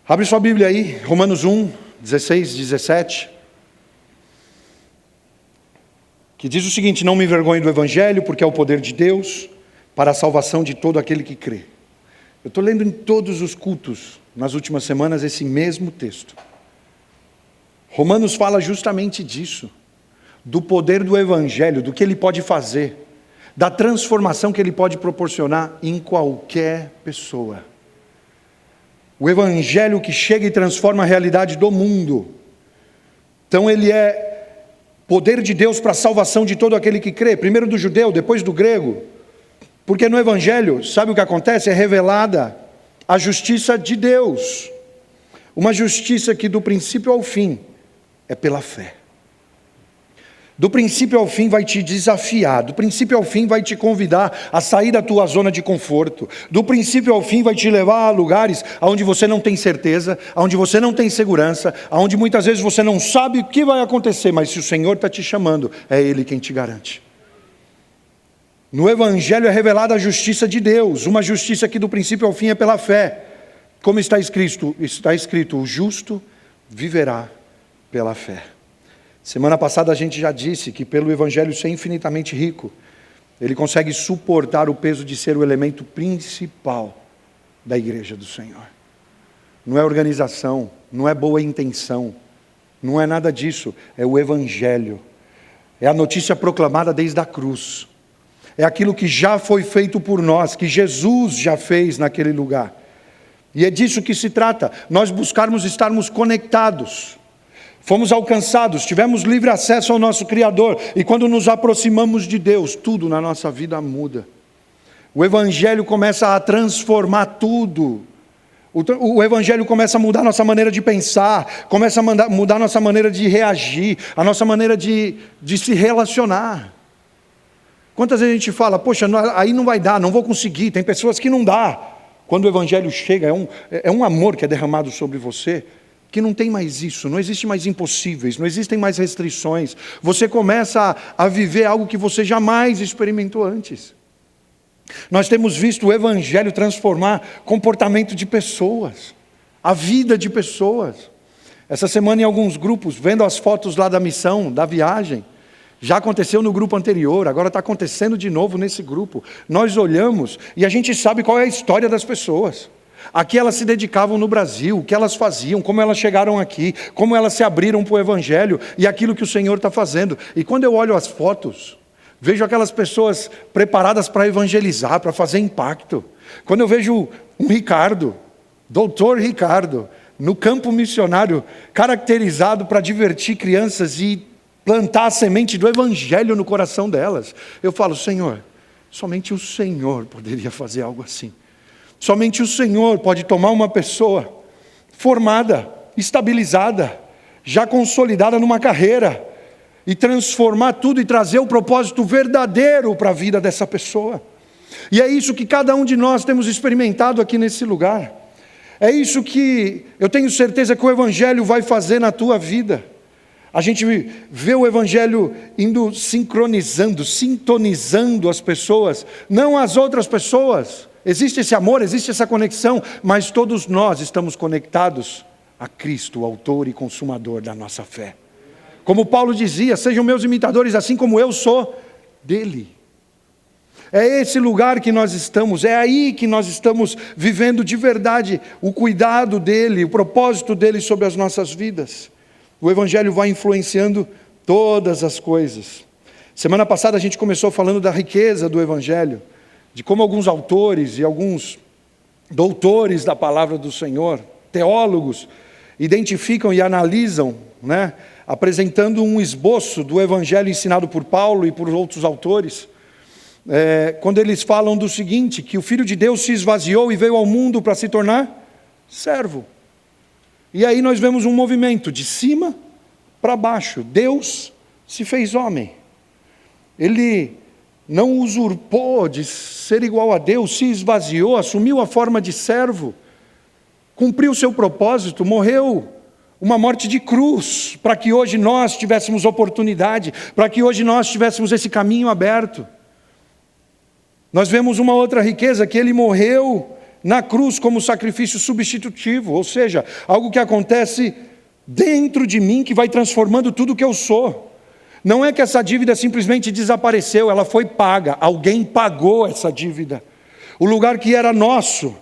Abre sua Bíblia aí, Romanos 1, 16, 17. Que diz o seguinte: não me envergonhe do Evangelho, porque é o poder de Deus para a salvação de todo aquele que crê. Eu estou lendo em todos os cultos, nas últimas semanas, esse mesmo texto. Romanos fala justamente disso, do poder do Evangelho, do que ele pode fazer, da transformação que ele pode proporcionar em qualquer pessoa. O Evangelho que chega e transforma a realidade do mundo. Então ele é poder de Deus para a salvação de todo aquele que crê, primeiro do judeu, depois do grego. Porque no Evangelho, sabe o que acontece? É revelada a justiça de Deus. Uma justiça que do princípio ao fim é pela fé. Do princípio ao fim vai te desafiar, do princípio ao fim vai te convidar a sair da tua zona de conforto, do princípio ao fim vai te levar a lugares onde você não tem certeza, onde você não tem segurança, onde muitas vezes você não sabe o que vai acontecer, mas se o Senhor está te chamando, é Ele quem te garante. No Evangelho é revelada a justiça de Deus, uma justiça que do princípio ao fim é pela fé. Como está escrito, o justo viverá pela fé. Semana passada a gente já disse que pelo Evangelho ser infinitamente rico, ele consegue suportar o peso de ser o elemento principal da igreja do Senhor. Não é organização, não é boa intenção, não é nada disso, é o Evangelho. É a notícia proclamada desde a cruz. É aquilo que já foi feito por nós, que Jesus já fez naquele lugar. E é disso que se trata, nós buscarmos estarmos conectados. Fomos alcançados, tivemos livre acesso ao nosso Criador, e quando nos aproximamos de Deus, tudo na nossa vida muda. O Evangelho começa a transformar tudo. O Evangelho começa a mudar a nossa maneira de pensar, começa a mudar a nossa maneira de reagir, a nossa maneira de se relacionar. Quantas vezes a gente fala, poxa, aí não vai dar, não vou conseguir, tem pessoas que não dá. Quando o Evangelho chega, é um amor que é derramado sobre você, que não tem mais isso, não existe mais impossíveis, não existem mais restrições. Você começa a viver algo que você jamais experimentou antes. Nós temos visto o Evangelho transformar comportamento de pessoas, a vida de pessoas. Essa semana em alguns grupos, vendo as fotos lá da missão, da viagem, já aconteceu no grupo anterior, agora está acontecendo de novo nesse grupo. Nós olhamos e a gente sabe qual é a história das pessoas. A que elas se dedicavam no Brasil, o que elas faziam, como elas chegaram aqui, como elas se abriram para o Evangelho e aquilo que o Senhor está fazendo. E quando eu olho as fotos, vejo aquelas pessoas preparadas para evangelizar, para fazer impacto. Quando eu vejo um Ricardo, doutor Ricardo, no campo missionário, caracterizado para divertir crianças e plantar a semente do Evangelho no coração delas, eu falo, Senhor, somente o Senhor poderia fazer algo assim. Somente o Senhor pode tomar uma pessoa formada, estabilizada, já consolidada numa carreira, e transformar tudo e trazer o propósito verdadeiro para a vida dessa pessoa. E é isso que cada um de nós temos experimentado aqui nesse lugar. É isso que eu tenho certeza que o Evangelho vai fazer na tua vida. A gente vê o Evangelho indo sincronizando, sintonizando as pessoas, não as outras pessoas. Existe esse amor, existe essa conexão, mas todos nós estamos conectados a Cristo, o autor e consumador da nossa fé. Como Paulo dizia, sejam meus imitadores assim como eu sou dele. É esse lugar que nós estamos, é aí que nós estamos vivendo de verdade o cuidado dele, o propósito dele sobre as nossas vidas. O Evangelho vai influenciando todas as coisas. Semana passada a gente começou falando da riqueza do Evangelho, de como alguns autores e alguns doutores da palavra do Senhor, teólogos, identificam e analisam, apresentando um esboço do Evangelho ensinado por Paulo e por outros autores, quando eles falam do seguinte, que o Filho de Deus se esvaziou e veio ao mundo para se tornar servo. E aí nós vemos um movimento de cima para baixo. Deus se fez homem. Ele não usurpou de ser igual a Deus, se esvaziou, assumiu a forma de servo, cumpriu o seu propósito, morreu uma morte de cruz, para que hoje nós tivéssemos oportunidade, para que hoje nós tivéssemos esse caminho aberto. Nós vemos uma outra riqueza, que ele morreu na cruz como sacrifício substitutivo, ou seja, algo que acontece dentro de mim que vai transformando tudo que eu sou. Não é que essa dívida simplesmente desapareceu, ela foi paga, alguém pagou essa dívida. O lugar que era nosso,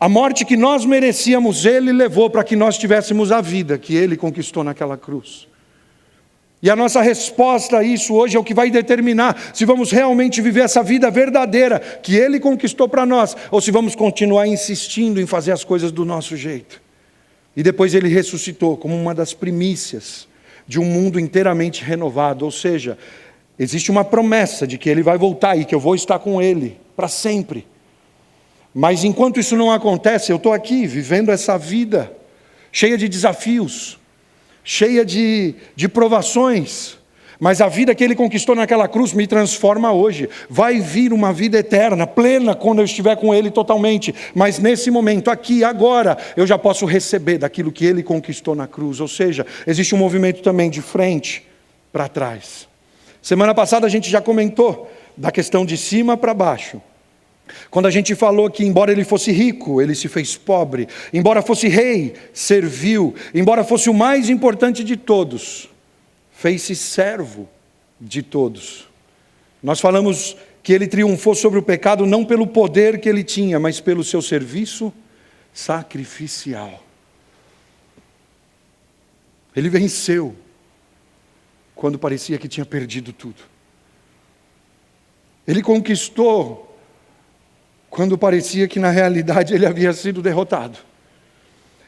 a morte que nós merecíamos, Ele levou para que nós tivéssemos a vida que Ele conquistou naquela cruz. E a nossa resposta a isso hoje é o que vai determinar se vamos realmente viver essa vida verdadeira que Ele conquistou para nós, ou se vamos continuar insistindo em fazer as coisas do nosso jeito. E depois Ele ressuscitou como uma das primícias de um mundo inteiramente renovado, ou seja, existe uma promessa de que Ele vai voltar e que eu vou estar com Ele para sempre. Mas enquanto isso não acontece, eu estou aqui vivendo essa vida cheia de desafios, cheia de provações, mas a vida que Ele conquistou naquela cruz me transforma hoje. Vai vir uma vida eterna, plena, quando eu estiver com Ele totalmente, mas nesse momento, aqui, agora, eu já posso receber daquilo que Ele conquistou na cruz, ou seja, existe um movimento também de frente para trás. Semana passada a gente já comentou da questão de cima para baixo. Quando a gente falou que embora Ele fosse rico, Ele se fez pobre, embora fosse rei, serviu, embora fosse o mais importante de todos, fez-se servo de todos. Nós falamos que Ele triunfou sobre o pecado não pelo poder que Ele tinha, mas pelo seu serviço sacrificial. Ele venceu quando parecia que tinha perdido tudo. Ele conquistou quando parecia que na realidade Ele havia sido derrotado.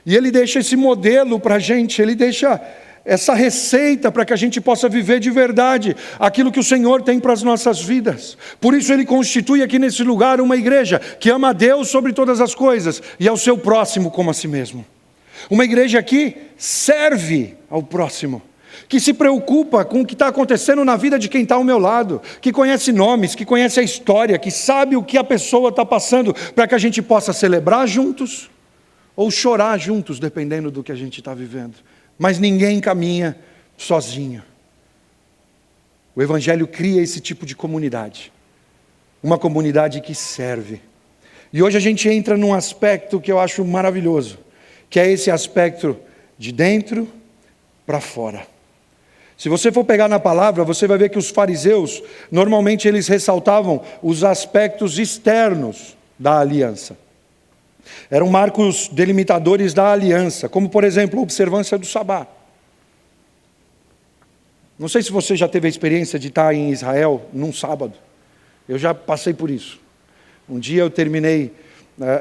E Ele deixa esse modelo para a gente, Ele deixa essa receita para que a gente possa viver de verdade aquilo que o Senhor tem para as nossas vidas. Por isso Ele constitui aqui nesse lugar uma igreja que ama a Deus sobre todas as coisas e ao seu próximo como a si mesmo. Uma igreja que serve ao próximo, que se preocupa com o que está acontecendo na vida de quem está ao meu lado, que conhece nomes, que conhece a história, que sabe o que a pessoa está passando, para que a gente possa celebrar juntos ou chorar juntos, dependendo do que a gente está vivendo. Mas ninguém caminha sozinho. O Evangelho cria esse tipo de comunidade, uma comunidade que serve. E hoje a gente entra num aspecto que eu acho maravilhoso, que é esse aspecto de dentro para fora. Se você for pegar na palavra, você vai ver que os fariseus, normalmente eles ressaltavam os aspectos externos da aliança. Eram marcos delimitadores da aliança, como por exemplo, a observância do sabá. Não sei se você já teve a experiência de estar em Israel num sábado. Eu já passei por isso. Um dia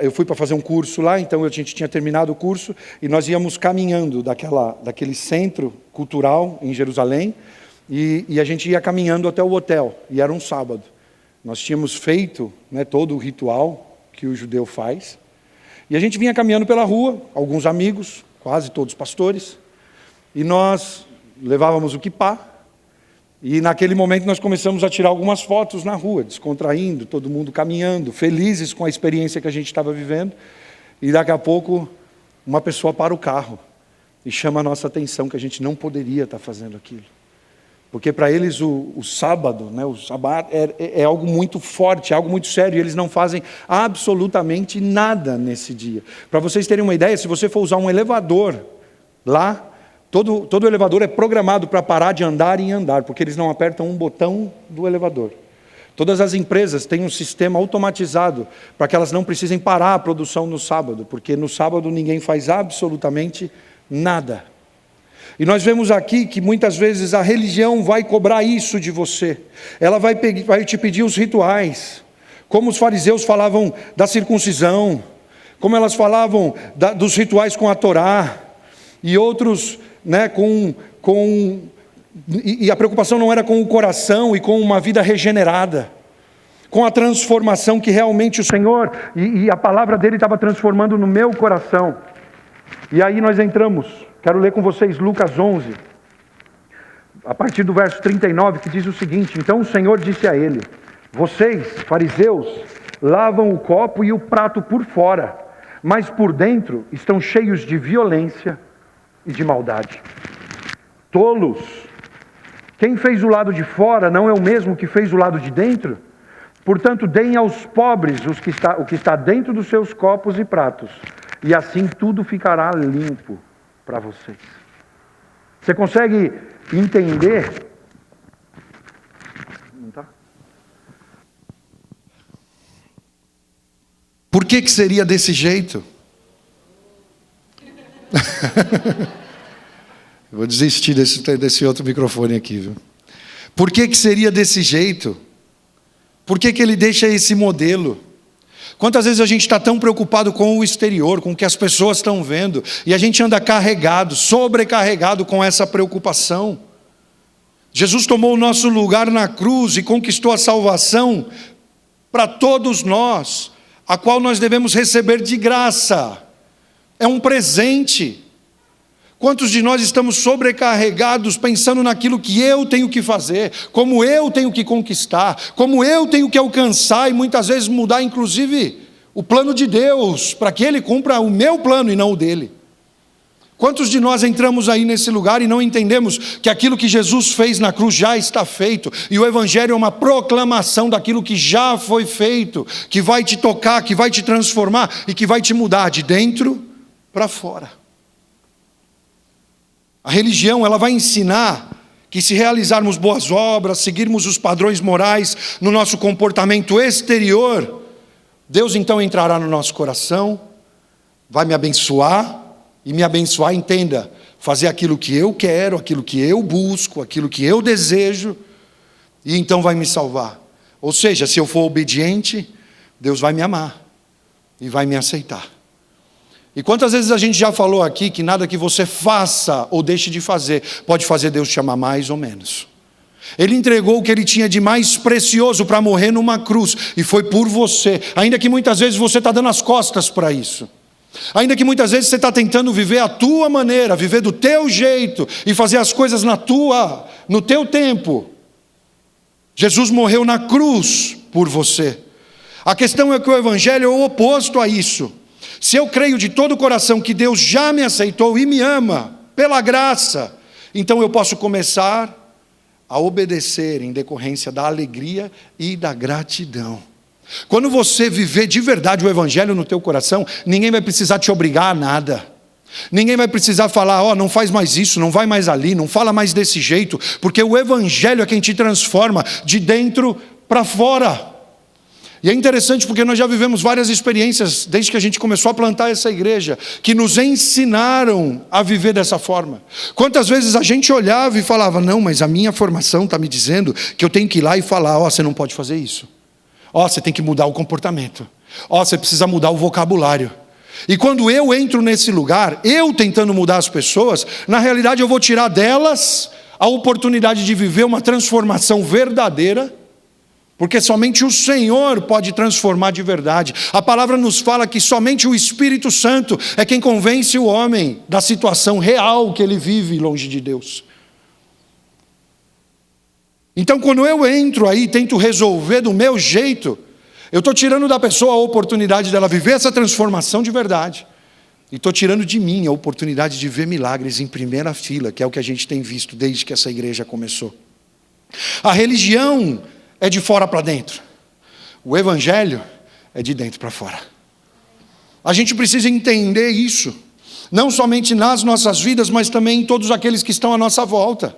eu fui para fazer um curso lá, então a gente tinha terminado o curso e nós íamos caminhando daquele centro cultural em Jerusalém e a gente ia caminhando até o hotel, e era um sábado. Nós tínhamos feito todo o ritual que o judeu faz e a gente vinha caminhando pela rua, alguns amigos, quase todos pastores, e nós levávamos o quipá. E naquele momento nós começamos a tirar algumas fotos na rua, descontraindo, todo mundo caminhando, felizes com a experiência que a gente estava vivendo. E daqui a pouco, uma pessoa para o carro e chama a nossa atenção que a gente não poderia estar fazendo aquilo. Porque para eles o sábado, o sabá é algo muito forte, é algo muito sério, e eles não fazem absolutamente nada nesse dia. Para vocês terem uma ideia, se você for usar um elevador lá, Todo elevador é programado para parar de andar e andar, porque eles não apertam um botão do elevador. Todas as empresas têm um sistema automatizado para que elas não precisem parar a produção no sábado, porque no sábado ninguém faz absolutamente nada. E nós vemos aqui que muitas vezes a religião vai cobrar isso de você. Ela vai te pedir os rituais, como os fariseus falavam da circuncisão, como elas falavam dos rituais com a Torá, e outros e a preocupação não era com o coração e com uma vida regenerada, com a transformação que realmente o Senhor e a palavra dele estava transformando no meu coração. E aí nós entramos, quero ler com vocês Lucas 11, a partir do verso 39, que diz o seguinte: então o Senhor disse a ele: vocês, fariseus, lavam o copo e o prato por fora, mas por dentro estão cheios de violência e de maldade. Tolos! Quem fez o lado de fora não é o mesmo que fez o lado de dentro? Portanto, deem aos pobres o que está dentro dos seus copos e pratos, e assim tudo ficará limpo para vocês. Você consegue entender? Não tá? Por que seria desse jeito? Vou desistir desse outro microfone aqui, viu? Por que seria desse jeito? Por que ele deixa esse modelo? Quantas vezes a gente está tão preocupado com o exterior, com o que as pessoas estão vendo, e a gente anda carregado, sobrecarregado com essa preocupação? Jesus tomou o nosso lugar na cruz e conquistou a salvação para todos nós, a qual nós devemos receber de graça. É um presente. Quantos de nós estamos sobrecarregados pensando naquilo que eu tenho que fazer, como eu tenho que conquistar, como eu tenho que alcançar e muitas vezes mudar inclusive o plano de Deus, para que Ele cumpra o meu plano e não o dele? Quantos de nós entramos aí nesse lugar e não entendemos que aquilo que Jesus fez na cruz já está feito, e o Evangelho é uma proclamação daquilo que já foi feito, que vai te tocar, que vai te transformar e que vai te mudar de dentro para fora. A religião, ela vai ensinar que se realizarmos boas obras, seguirmos os padrões morais no nosso comportamento exterior, Deus então entrará no nosso coração, vai me abençoar, e me abençoar, entenda, fazer aquilo que eu quero, aquilo que eu busco, aquilo que eu desejo, e então vai me salvar. Ou seja, se eu for obediente, Deus vai me amar e vai me aceitar. E quantas vezes a gente já falou aqui que nada que você faça ou deixe de fazer pode fazer Deus te amar mais ou menos. Ele entregou o que Ele tinha de mais precioso para morrer numa cruz, e foi por você, ainda que muitas vezes você está dando as costas para isso. Ainda que muitas vezes você está tentando viver a tua maneira, viver do teu jeito, e fazer as coisas no teu tempo. Jesus morreu na cruz por você. A questão é que o Evangelho é o oposto a isso. Se eu creio de todo o coração que Deus já me aceitou e me ama, pela graça, então eu posso começar a obedecer em decorrência da alegria e da gratidão. Quando você viver de verdade o Evangelho no teu coração, ninguém vai precisar te obrigar a nada. Ninguém vai precisar falar, não faz mais isso, não vai mais ali, não fala mais desse jeito, porque o Evangelho é quem te transforma de dentro para fora. E é interessante porque nós já vivemos várias experiências, desde que a gente começou a plantar essa igreja, que nos ensinaram a viver dessa forma. Quantas vezes a gente olhava e falava, não, mas a minha formação está me dizendo que eu tenho que ir lá e falar, você não pode fazer isso. Você tem que mudar o comportamento. Você precisa mudar o vocabulário. E quando eu entro nesse lugar, eu tentando mudar as pessoas, na realidade eu vou tirar delas a oportunidade de viver uma transformação verdadeira, porque somente o Senhor pode transformar de verdade. A palavra nos fala que somente o Espírito Santo é quem convence o homem da situação real que ele vive longe de Deus. Então, quando eu entro aí e tento resolver do meu jeito, eu estou tirando da pessoa a oportunidade dela viver essa transformação de verdade. E estou tirando de mim a oportunidade de ver milagres em primeira fila, que é o que a gente tem visto desde que essa igreja começou. A religião é de fora para dentro. O Evangelho é de dentro para fora. A gente precisa entender isso, não somente nas nossas vidas, mas também em todos aqueles que estão à nossa volta.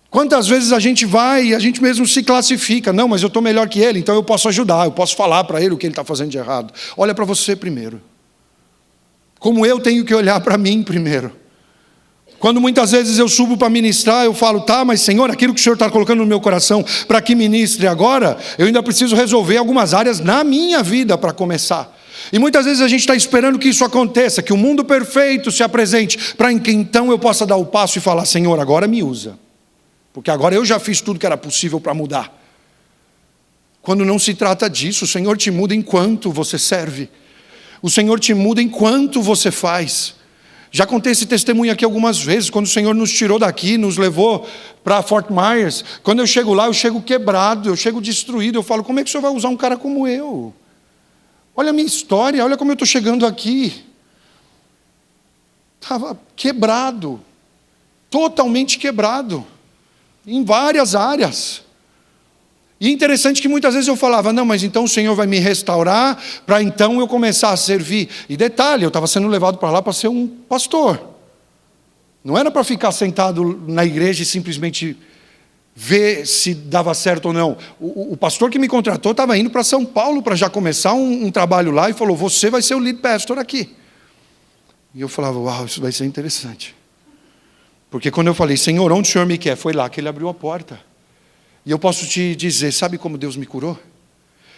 Quantas vezes a gente vai e a gente mesmo se classifica, não, mas eu estou melhor que ele, então eu posso ajudar, eu posso falar para ele o que ele está fazendo de errado. Olha para você primeiro. Como eu tenho que olhar para mim primeiro. Quando muitas vezes eu subo para ministrar, eu falo, mas Senhor, aquilo que o Senhor está colocando no meu coração para que ministre agora, eu ainda preciso resolver algumas áreas na minha vida para começar. E muitas vezes a gente está esperando que isso aconteça, que o mundo perfeito se apresente, para que então eu possa dar o passo e falar, Senhor, agora me usa. Porque agora eu já fiz tudo que era possível para mudar. Quando não se trata disso, o Senhor te muda enquanto você serve. O Senhor te muda enquanto você faz. Já contei esse testemunho aqui algumas vezes, quando o Senhor nos tirou daqui, nos levou para Fort Myers. Quando eu chego lá, eu chego quebrado, eu chego destruído. Eu falo, como é que o Senhor vai usar um cara como eu? Olha a minha história, olha como eu estou chegando aqui. Estava quebrado, totalmente quebrado, em várias áreas. E interessante que muitas vezes eu falava, não, mas então o Senhor vai me restaurar, para então eu começar a servir. E detalhe, eu estava sendo levado para lá para ser um pastor. Não era para ficar sentado na igreja e simplesmente ver se dava certo ou não. O pastor que me contratou estava indo para São Paulo para já começar um trabalho lá e falou, você vai ser o lead pastor aqui. E eu falava, uau, isso vai ser interessante. Porque quando eu falei, Senhor, onde o Senhor me quer? Foi lá que Ele abriu a porta. E eu posso te dizer, sabe como Deus me curou?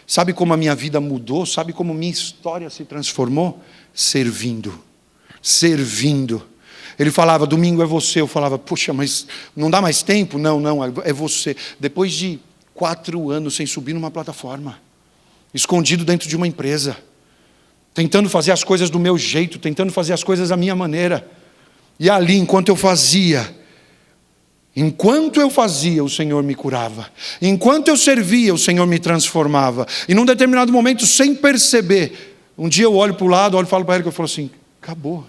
Sabe como a minha vida mudou? Sabe como minha história se transformou? Servindo. Servindo. Ele falava, domingo é você. Eu falava, puxa, mas não dá mais tempo? Não, é você. Depois de 4 anos sem subir numa plataforma, escondido dentro de uma empresa, tentando fazer as coisas do meu jeito, tentando fazer as coisas da minha maneira. E ali, enquanto eu fazia, o Senhor me curava. Enquanto eu servia, o Senhor me transformava. E num determinado momento, sem perceber, um dia eu olho para o lado, olho e falo para ele, eu falo assim, acabou.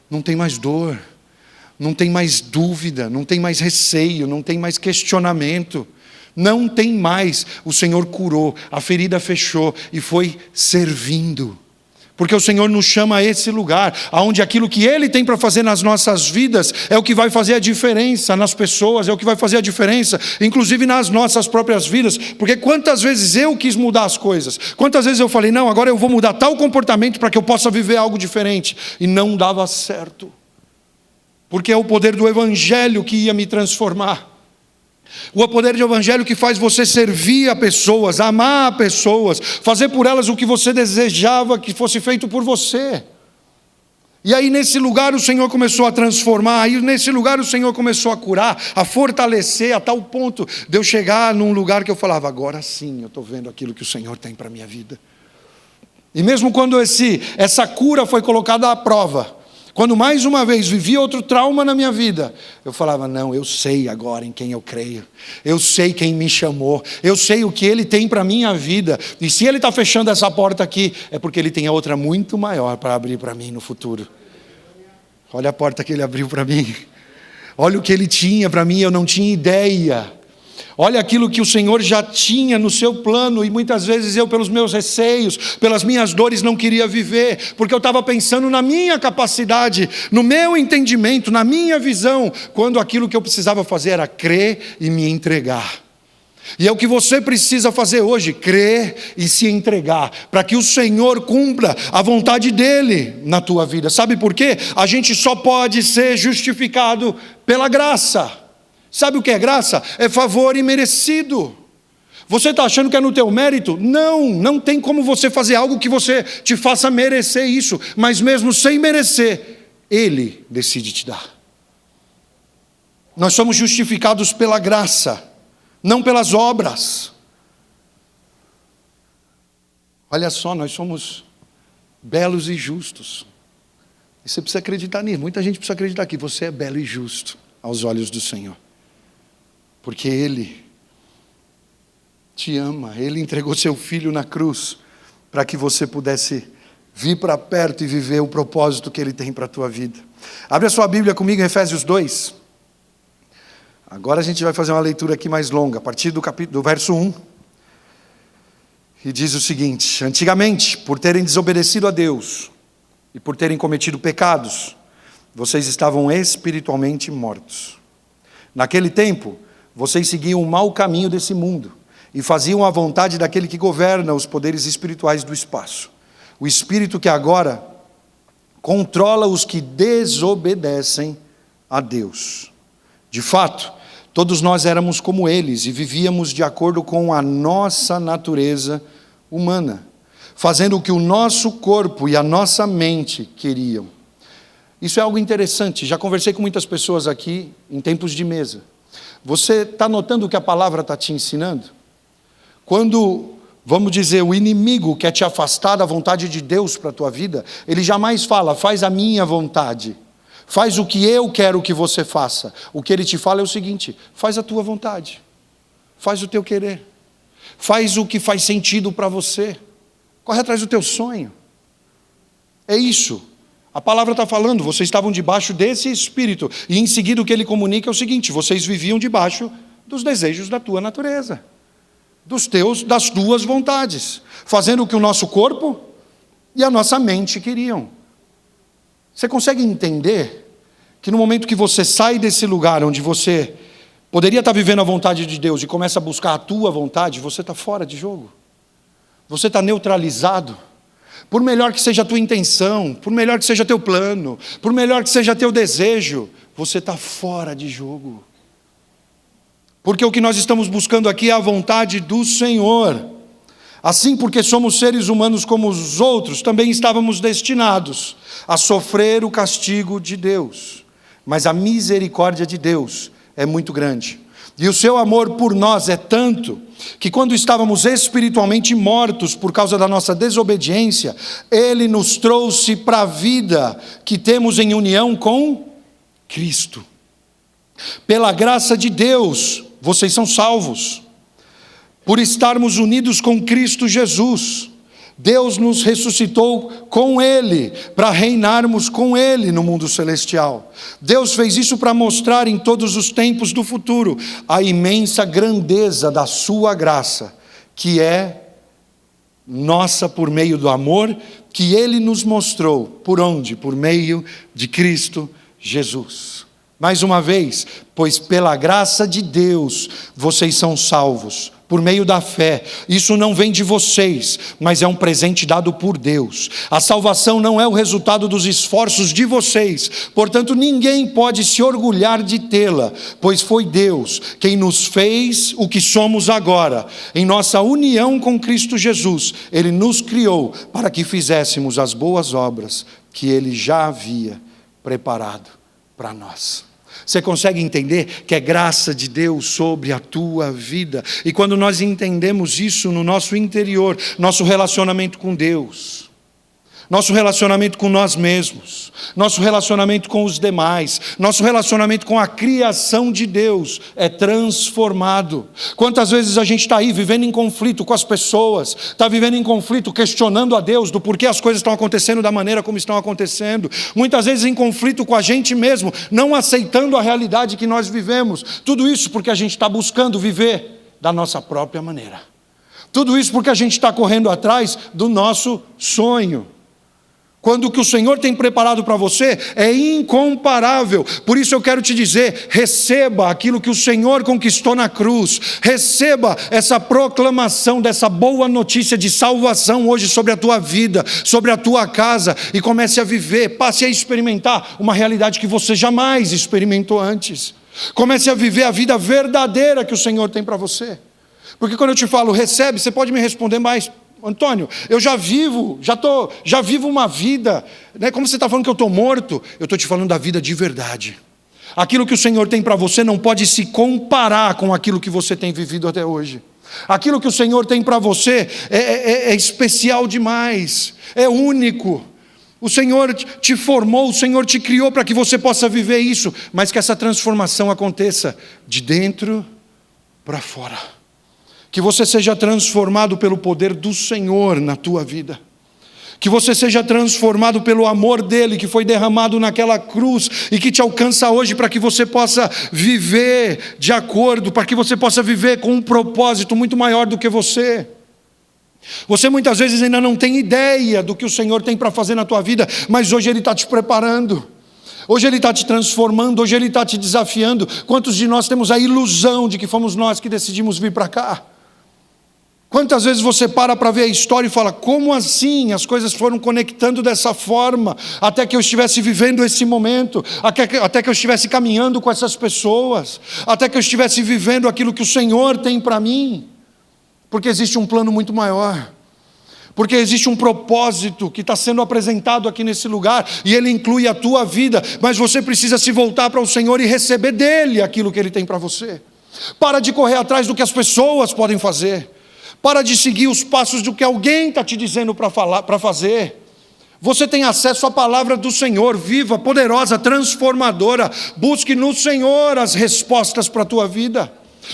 Não tem mais dor, não tem mais dúvida, não tem mais receio, não tem mais questionamento. Não tem mais. O Senhor curou, a ferida fechou e foi servindo. Porque o Senhor nos chama a esse lugar, onde aquilo que Ele tem para fazer nas nossas vidas é o que vai fazer a diferença nas pessoas, é o que vai fazer a diferença, inclusive nas nossas próprias vidas. Porque quantas vezes eu quis mudar as coisas, quantas vezes eu falei, não, agora eu vou mudar tal comportamento para que eu possa viver algo diferente, e não dava certo. Porque é o poder do Evangelho que ia me transformar. O poder do Evangelho que faz você servir a pessoas, amar pessoas, fazer por elas o que você desejava que fosse feito por você. E aí nesse lugar o Senhor começou a transformar, aí nesse lugar o Senhor começou a curar, a fortalecer, a tal ponto de eu chegar num lugar que eu falava, agora sim eu estou vendo aquilo que o Senhor tem para a minha vida. E mesmo quando essa cura foi colocada à prova, quando mais uma vez vivia outro trauma na minha vida, eu falava, não, eu sei agora em quem eu creio. Eu sei quem me chamou. Eu sei o que Ele tem para a minha vida. E se Ele está fechando essa porta aqui, é porque Ele tem a outra muito maior para abrir para mim no futuro. Olha a porta que Ele abriu para mim. Olha o que Ele tinha para mim, eu não tinha ideia. Olha aquilo que o Senhor já tinha no seu plano, e muitas vezes eu, pelos meus receios, pelas minhas dores, não queria viver, porque eu estava pensando na minha capacidade, no meu entendimento, na minha visão, quando aquilo que eu precisava fazer era crer e me entregar. E é o que você precisa fazer hoje, crer e se entregar, para que o Senhor cumpra a vontade dEle na tua vida. Sabe por quê? A gente só pode ser justificado pela graça. Sabe o que é graça? É favor imerecido. Você está achando que é no teu mérito? Não tem como você fazer algo que você te faça merecer isso. Mas mesmo sem merecer, Ele decide te dar. Nós somos justificados pela graça, não pelas obras. Olha só, nós somos belos e justos. E você precisa acreditar nisso. Muita gente precisa acreditar que você é belo e justo aos olhos do Senhor. Porque Ele te ama, Ele entregou seu Filho na cruz, para que você pudesse vir para perto e viver o propósito que Ele tem para a tua vida. Abre a sua Bíblia comigo em Efésios 2. Agora a gente vai fazer uma leitura aqui mais longa, a partir do verso 1. E diz o seguinte, antigamente, por terem desobedecido a Deus, e por terem cometido pecados, vocês estavam espiritualmente mortos. Naquele tempo, vocês seguiam o mau caminho desse mundo e faziam a vontade daquele que governa os poderes espirituais do espaço. O Espírito que agora controla os que desobedecem a Deus. De fato, todos nós éramos como eles e vivíamos de acordo com a nossa natureza humana, fazendo o que o nosso corpo e a nossa mente queriam. Isso é algo interessante. Já conversei com muitas pessoas aqui em tempos de mesa. Você está notando o que a palavra está te ensinando? Quando, vamos dizer, o inimigo quer te afastar da vontade de Deus para a tua vida, ele jamais fala, faz a minha vontade, faz o que eu quero que você faça. O que ele te fala é o seguinte, faz a tua vontade, faz o teu querer, faz o que faz sentido para você, corre atrás do teu sonho. É isso. A palavra está falando, vocês estavam debaixo desse espírito. E em seguida o que ele comunica é o seguinte, vocês viviam debaixo dos desejos da tua natureza. das tuas vontades, fazendo o que o nosso corpo e a nossa mente queriam. Você consegue entender que no momento que você sai desse lugar onde você poderia estar vivendo a vontade de Deus e começa a buscar a tua vontade, você está fora de jogo? Você está neutralizado? Por melhor que seja a tua intenção, por melhor que seja teu plano, por melhor que seja teu desejo, você está fora de jogo. Porque o que nós estamos buscando aqui é a vontade do Senhor. Assim, porque somos seres humanos como os outros, também estávamos destinados a sofrer o castigo de Deus. Mas a misericórdia de Deus é muito grande. E o seu amor por nós é tanto, que quando estávamos espiritualmente mortos por causa da nossa desobediência, Ele nos trouxe para a vida que temos em união com Cristo. Pela graça de Deus, vocês são salvos. Por estarmos unidos com Cristo Jesus, Deus nos ressuscitou com Ele, para reinarmos com Ele no mundo celestial. Deus fez isso para mostrar em todos os tempos do futuro a imensa grandeza da sua graça, que é nossa por meio do amor que Ele nos mostrou. Por onde? Por meio de Cristo Jesus. Mais uma vez, pois pela graça de Deus vocês são salvos, por meio da fé. Isso não vem de vocês, mas é um presente dado por Deus. A salvação não é o resultado dos esforços de vocês, portanto ninguém pode se orgulhar de tê-la, pois foi Deus quem nos fez o que somos agora. Em nossa união com Cristo Jesus, Ele nos criou para que fizéssemos as boas obras que Ele já havia preparado para nós. Você consegue entender que é graça de Deus sobre a tua vida? E quando nós entendemos isso no nosso interior, nosso relacionamento com Deus, nosso relacionamento com nós mesmos, nosso relacionamento com os demais, nosso relacionamento com a criação de Deus é transformado. Quantas vezes a gente está aí vivendo em conflito com as pessoas, está vivendo em conflito questionando a Deus do porquê as coisas estão acontecendo da maneira como estão acontecendo, muitas vezes em conflito com a gente mesmo, não aceitando a realidade que nós vivemos. Tudo isso porque a gente está buscando viver da nossa própria maneira. Tudo isso porque a gente está correndo atrás do nosso sonho. Quando o que o Senhor tem preparado para você é incomparável. Por isso eu quero te dizer, receba aquilo que o Senhor conquistou na cruz. Receba essa proclamação dessa boa notícia de salvação hoje sobre a tua vida, sobre a tua casa. E comece a viver, passe a experimentar uma realidade que você jamais experimentou antes. Comece a viver a vida verdadeira que o Senhor tem para você. Porque quando eu te falo, recebe, você pode me responder mais, Antônio, eu já vivo uma vida, né? Como você está falando que eu estou morto, eu estou te falando da vida de verdade. Aquilo que o Senhor tem para você não pode se comparar com aquilo que você tem vivido até hoje. Aquilo que o Senhor tem para você é especial demais, é único. O Senhor te formou, o Senhor te criou para que você possa viver isso, mas que essa transformação aconteça de dentro para fora. Que você seja transformado pelo poder do Senhor na tua vida. Que você seja transformado pelo amor dEle que foi derramado naquela cruz e que te alcança hoje para que você possa viver de acordo, para que você possa viver com um propósito muito maior do que você. Você muitas vezes ainda não tem ideia do que o Senhor tem para fazer na tua vida, mas hoje Ele está te preparando. Hoje Ele está te transformando, hoje Ele está te desafiando. Quantos de nós temos a ilusão de que fomos nós que decidimos vir para cá? Quantas vezes você para ver a história e fala, como assim as coisas foram conectando dessa forma, até que eu estivesse vivendo esse momento, até que eu estivesse caminhando com essas pessoas, até que eu estivesse vivendo aquilo que o Senhor tem para mim? Porque existe um plano muito maior, porque existe um propósito que está sendo apresentado aqui nesse lugar, e ele inclui a tua vida, mas você precisa se voltar para o Senhor e receber dEle aquilo que Ele tem para você. Para de correr atrás do que as pessoas podem fazer. Para de seguir os passos do que alguém está te dizendo para fazer. Você tem acesso à palavra do Senhor, viva, poderosa, transformadora. Busque no Senhor as respostas para a tua vida.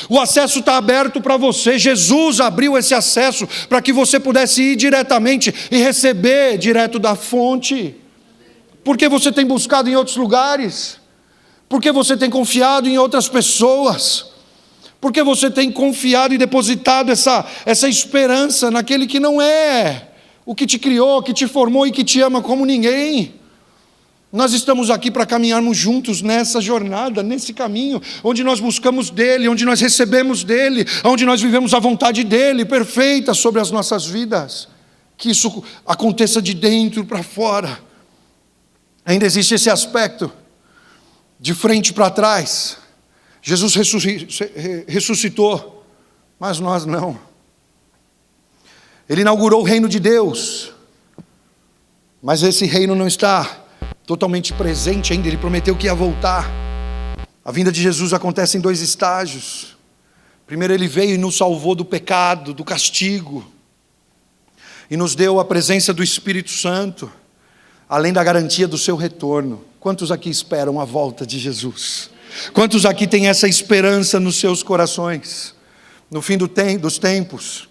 O acesso está aberto para você. Jesus abriu esse acesso para que você pudesse ir diretamente e receber direto da fonte. Porque você tem buscado em outros lugares? Porque você tem confiado em outras pessoas? Porque você tem confiado e depositado essa esperança naquele que não é o que te criou, que te formou e que te ama como ninguém. Nós estamos aqui para caminharmos juntos nessa jornada, nesse caminho, onde nós buscamos dEle, onde nós recebemos dEle, onde nós vivemos a vontade dEle, perfeita sobre as nossas vidas. Que isso aconteça de dentro para fora. Ainda existe esse aspecto, de frente para trás. Jesus ressuscitou, mas nós não. Ele inaugurou o reino de Deus, mas esse reino não está totalmente presente ainda. Ele prometeu que ia voltar. A vinda de Jesus acontece em 2 estágios. Primeiro ele veio e nos salvou do pecado, do castigo, e nos deu a presença do Espírito Santo, além da garantia do seu retorno. Quantos aqui esperam a volta de Jesus? Quantos aqui têm essa esperança nos seus corações? No fim dos tempos,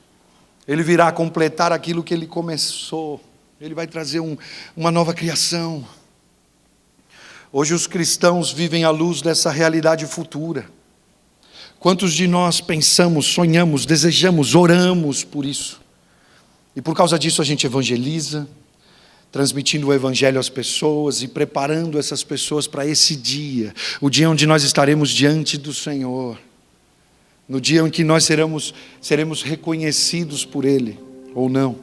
Ele virá completar aquilo que Ele começou. Ele vai trazer uma nova criação. Hoje os cristãos vivem à luz dessa realidade futura. Quantos de nós pensamos, sonhamos, desejamos, oramos por isso? E por causa disso a gente evangeliza, transmitindo o evangelho às pessoas e preparando essas pessoas para esse dia, o dia onde nós estaremos diante do Senhor, no dia em que nós seremos reconhecidos por Ele, ou não.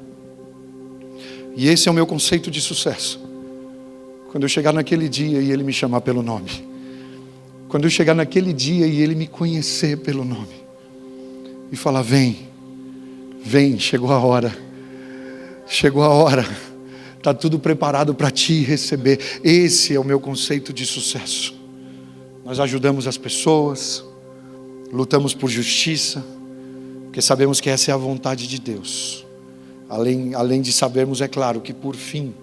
E esse é o meu conceito de sucesso. Quando eu chegar naquele dia e Ele me chamar pelo nome, quando eu chegar naquele dia e Ele me conhecer pelo nome, e falar: vem, chegou a hora, está tudo preparado para te receber. Esse é o meu conceito de sucesso. Nós ajudamos as pessoas, lutamos por justiça, porque sabemos que essa é a vontade de Deus. Além de sabermos, é claro, que por fim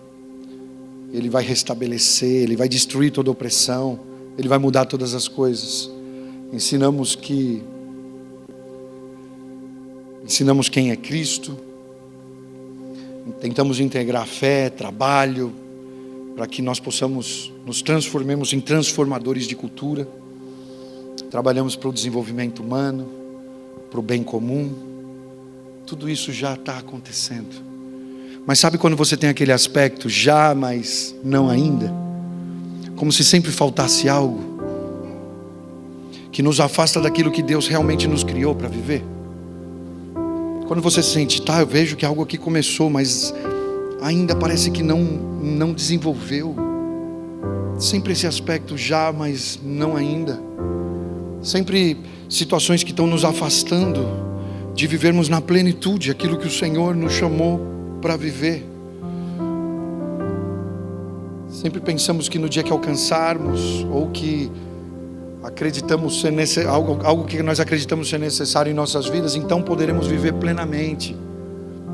Ele vai restabelecer, Ele vai destruir toda opressão, Ele vai mudar todas as coisas. Ensinamos quem é Cristo. Tentamos integrar fé, trabalho, para que nós possamos nos transformemos em transformadores de cultura. Trabalhamos para o desenvolvimento humano, para o bem comum. Tudo isso já está acontecendo. Mas sabe quando você tem aquele aspecto já, mas não ainda? Como se sempre faltasse algo que nos afasta daquilo que Deus realmente nos criou para viver. Quando você sente, eu vejo que algo aqui começou, mas ainda parece que não desenvolveu. Sempre esse aspecto já, mas não ainda. Sempre situações que estão nos afastando de vivermos na plenitude aquilo que o Senhor nos chamou para viver. Sempre pensamos que no dia que alcançarmos, ou que acreditamos ser algo que nós acreditamos ser necessário em nossas vidas, então poderemos viver plenamente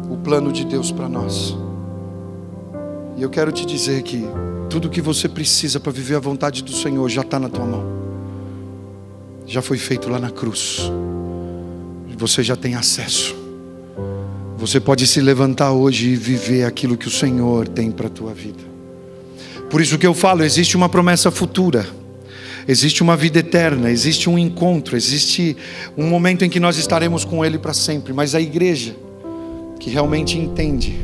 o plano de Deus para nós. E eu quero te dizer que tudo que você precisa para viver a vontade do Senhor já está na tua mão. Já foi feito lá na cruz. Você já tem acesso. Você pode se levantar hoje e viver aquilo que o Senhor tem para a tua vida. Por isso que eu falo, existe uma promessa futura. Existe uma vida eterna, existe um encontro, existe um momento em que nós estaremos com Ele para sempre. Mas a igreja que realmente entende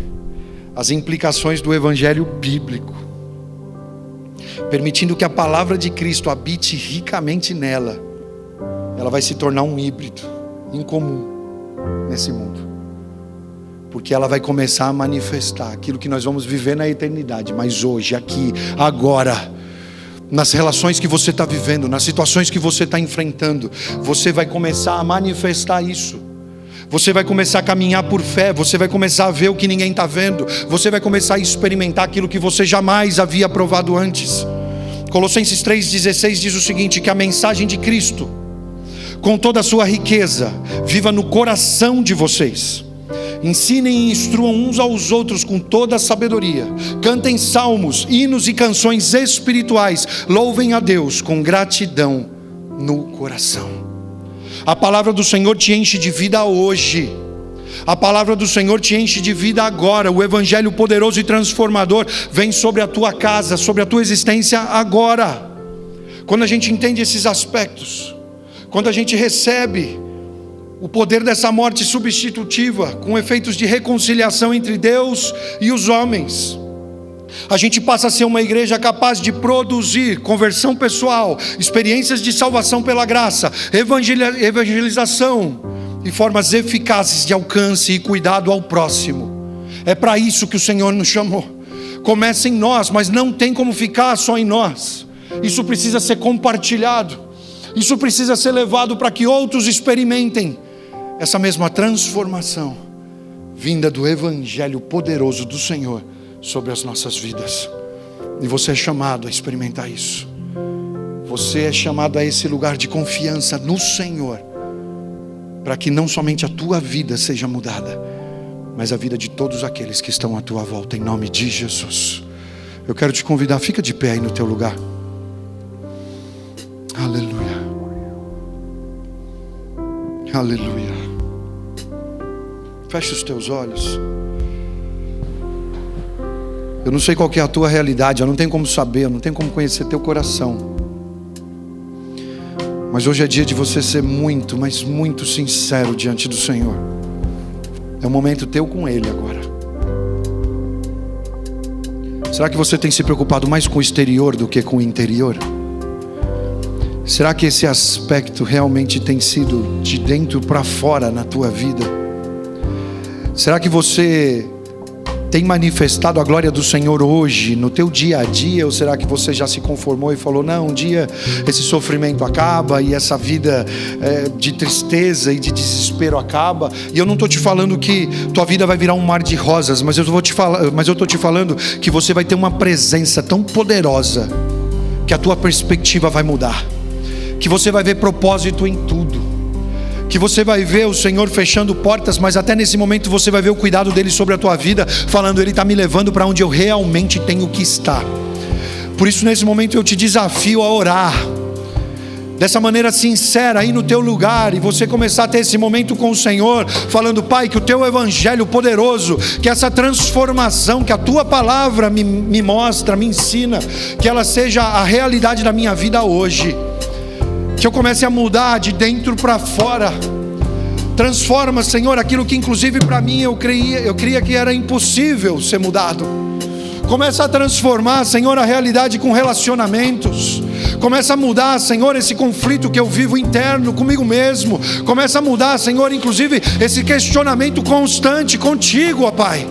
as implicações do evangelho bíblico, permitindo que a palavra de Cristo habite ricamente nela, ela vai se tornar um híbrido incomum nesse mundo. Porque ela vai começar a manifestar aquilo que nós vamos viver na eternidade, mas hoje, aqui, agora, nas relações que você está vivendo, nas situações que você está enfrentando, você vai começar a manifestar isso. Você vai começar a caminhar por fé, você vai começar a ver o que ninguém está vendo, você vai começar a experimentar aquilo que você jamais havia provado antes. Colossenses 3,16 diz o seguinte: que a mensagem de Cristo, com toda a sua riqueza, viva no coração de vocês. Ensinem e instruam uns aos outros com toda a sabedoria. Cantem salmos, hinos e canções espirituais. Louvem a Deus com gratidão no coração. A palavra do Senhor te enche de vida hoje. A palavra do Senhor te enche de vida agora. O evangelho poderoso e transformador vem sobre a tua casa, sobre a tua existência agora. Quando a gente entende esses aspectos, quando a gente recebe o poder dessa morte substitutiva, com efeitos de reconciliação entre Deus e os homens, a gente passa a ser uma igreja capaz de produzir conversão pessoal, experiências de salvação pela graça, evangelização e formas eficazes de alcance e cuidado ao próximo. É para isso que o Senhor nos chamou. Começa em nós, mas não tem como ficar só em nós. Isso precisa ser compartilhado. Isso precisa ser levado para que outros experimentem essa mesma transformação vinda do Evangelho poderoso do Senhor sobre as nossas vidas. E você é chamado a experimentar isso. Você é chamado a esse lugar de confiança no Senhor, para que não somente a tua vida seja mudada, mas a vida de todos aqueles que estão à tua volta, em nome de Jesus. Eu quero te convidar, fica de pé aí no teu lugar. Aleluia. Aleluia. Feche os teus olhos. Eu não sei qual que é a tua realidade, eu não tenho como saber, eu não tenho como conhecer teu coração. Mas hoje é dia de você ser muito, mas muito sincero diante do Senhor. É um momento teu com Ele agora. Será que você tem se preocupado mais com o exterior do que com o interior? Será que esse aspecto realmente tem sido de dentro para fora na tua vida? Será que você tem manifestado a glória do Senhor hoje, no teu dia a dia? Ou será que você já se conformou e falou, não, um dia esse sofrimento acaba e essa vida de tristeza e de desespero acaba? E eu não estou te falando que tua vida vai virar um mar de rosas, mas eu estou te falando que você vai ter uma presença tão poderosa que a tua perspectiva vai mudar, que você vai ver propósito em tudo, que você vai ver o Senhor fechando portas, mas até nesse momento você vai ver o cuidado dele sobre a tua vida, falando, Ele está me levando para onde eu realmente tenho que estar. Por isso nesse momento eu te desafio a orar dessa maneira sincera aí no teu lugar, e você começar a ter esse momento com o Senhor, falando, Pai, que o teu Evangelho poderoso, que essa transformação que a tua palavra me mostra, me ensina, que ela seja a realidade da minha vida hoje. Que eu comece a mudar de dentro para fora. Transforma, Senhor, aquilo que inclusive para mim eu creia que era impossível ser mudado. Começa a transformar, Senhor, a realidade com relacionamentos. Começa a mudar, Senhor, esse conflito que eu vivo interno comigo mesmo. Começa a mudar, Senhor, inclusive esse questionamento constante contigo, ó Pai.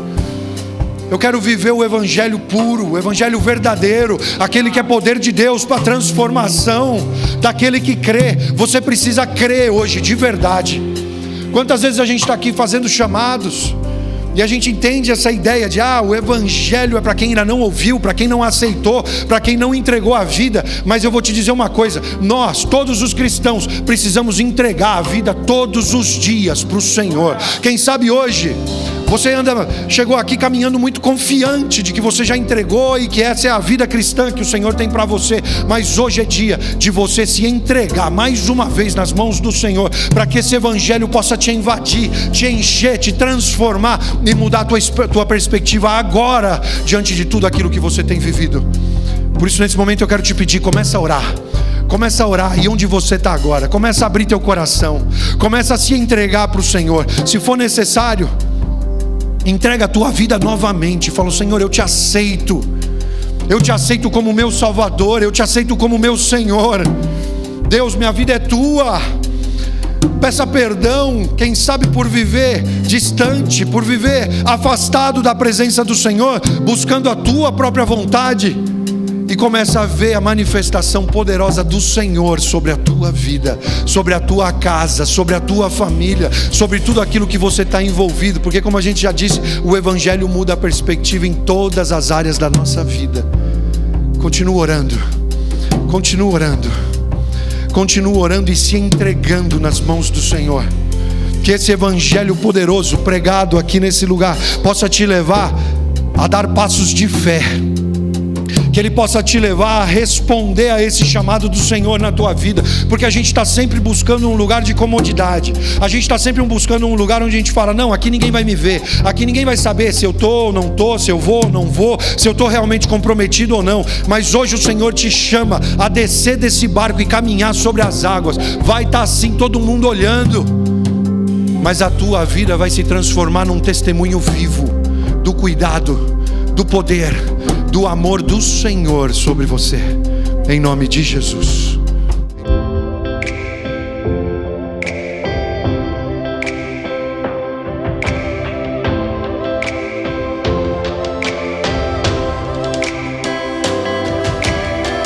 Eu quero viver o Evangelho puro, o Evangelho verdadeiro, aquele que é poder de Deus para a transformação daquele que crê. Você precisa crer hoje, de verdade. Quantas vezes a gente está aqui fazendo chamados e a gente entende essa ideia de o Evangelho é para quem ainda não ouviu, para quem não aceitou, para quem não entregou a vida. Mas eu vou te dizer uma coisa, nós, todos os cristãos, precisamos entregar a vida todos os dias para o Senhor. Quem sabe hoje você chegou aqui caminhando muito confiante de que você já entregou e que essa é a vida cristã que o Senhor tem para você. Mas hoje é dia de você se entregar mais uma vez nas mãos do Senhor, para que esse Evangelho possa te invadir, te encher, te transformar e mudar a tua perspectiva agora, diante de tudo aquilo que você tem vivido. Por isso nesse momento eu quero te pedir, começa a orar. Começa a orar, e onde você está agora, começa a abrir teu coração, começa a se entregar para o Senhor. Se for necessário, entrega a tua vida novamente. Fala, Senhor, eu te aceito como meu Salvador, eu te aceito como meu Senhor. Deus, minha vida é tua. Peça perdão, quem sabe por viver distante, por viver afastado da presença do Senhor, buscando a tua própria vontade. E começa a ver a manifestação poderosa do Senhor sobre a tua vida, sobre a tua casa, sobre a tua família, sobre tudo aquilo que você está envolvido. Porque, como a gente já disse, o Evangelho muda a perspectiva em todas as áreas da nossa vida. Continua orando, continua orando, continua orando e se entregando nas mãos do Senhor. Que esse Evangelho poderoso pregado aqui nesse lugar possa te levar a dar passos de fé. que Ele possa te levar a responder a esse chamado do Senhor na tua vida, porque a gente está sempre buscando um lugar de comodidade, a gente está sempre buscando um lugar onde a gente fala, não, aqui ninguém vai me ver, aqui ninguém vai saber se eu estou ou não estou, se eu vou ou não vou, se eu estou realmente comprometido ou não. Mas hoje o Senhor te chama a descer desse barco e caminhar sobre as águas. Vai estar assim todo mundo olhando, mas a tua vida vai se transformar num testemunho vivo do cuidado, do poder, do amor do Senhor sobre você, em nome de Jesus.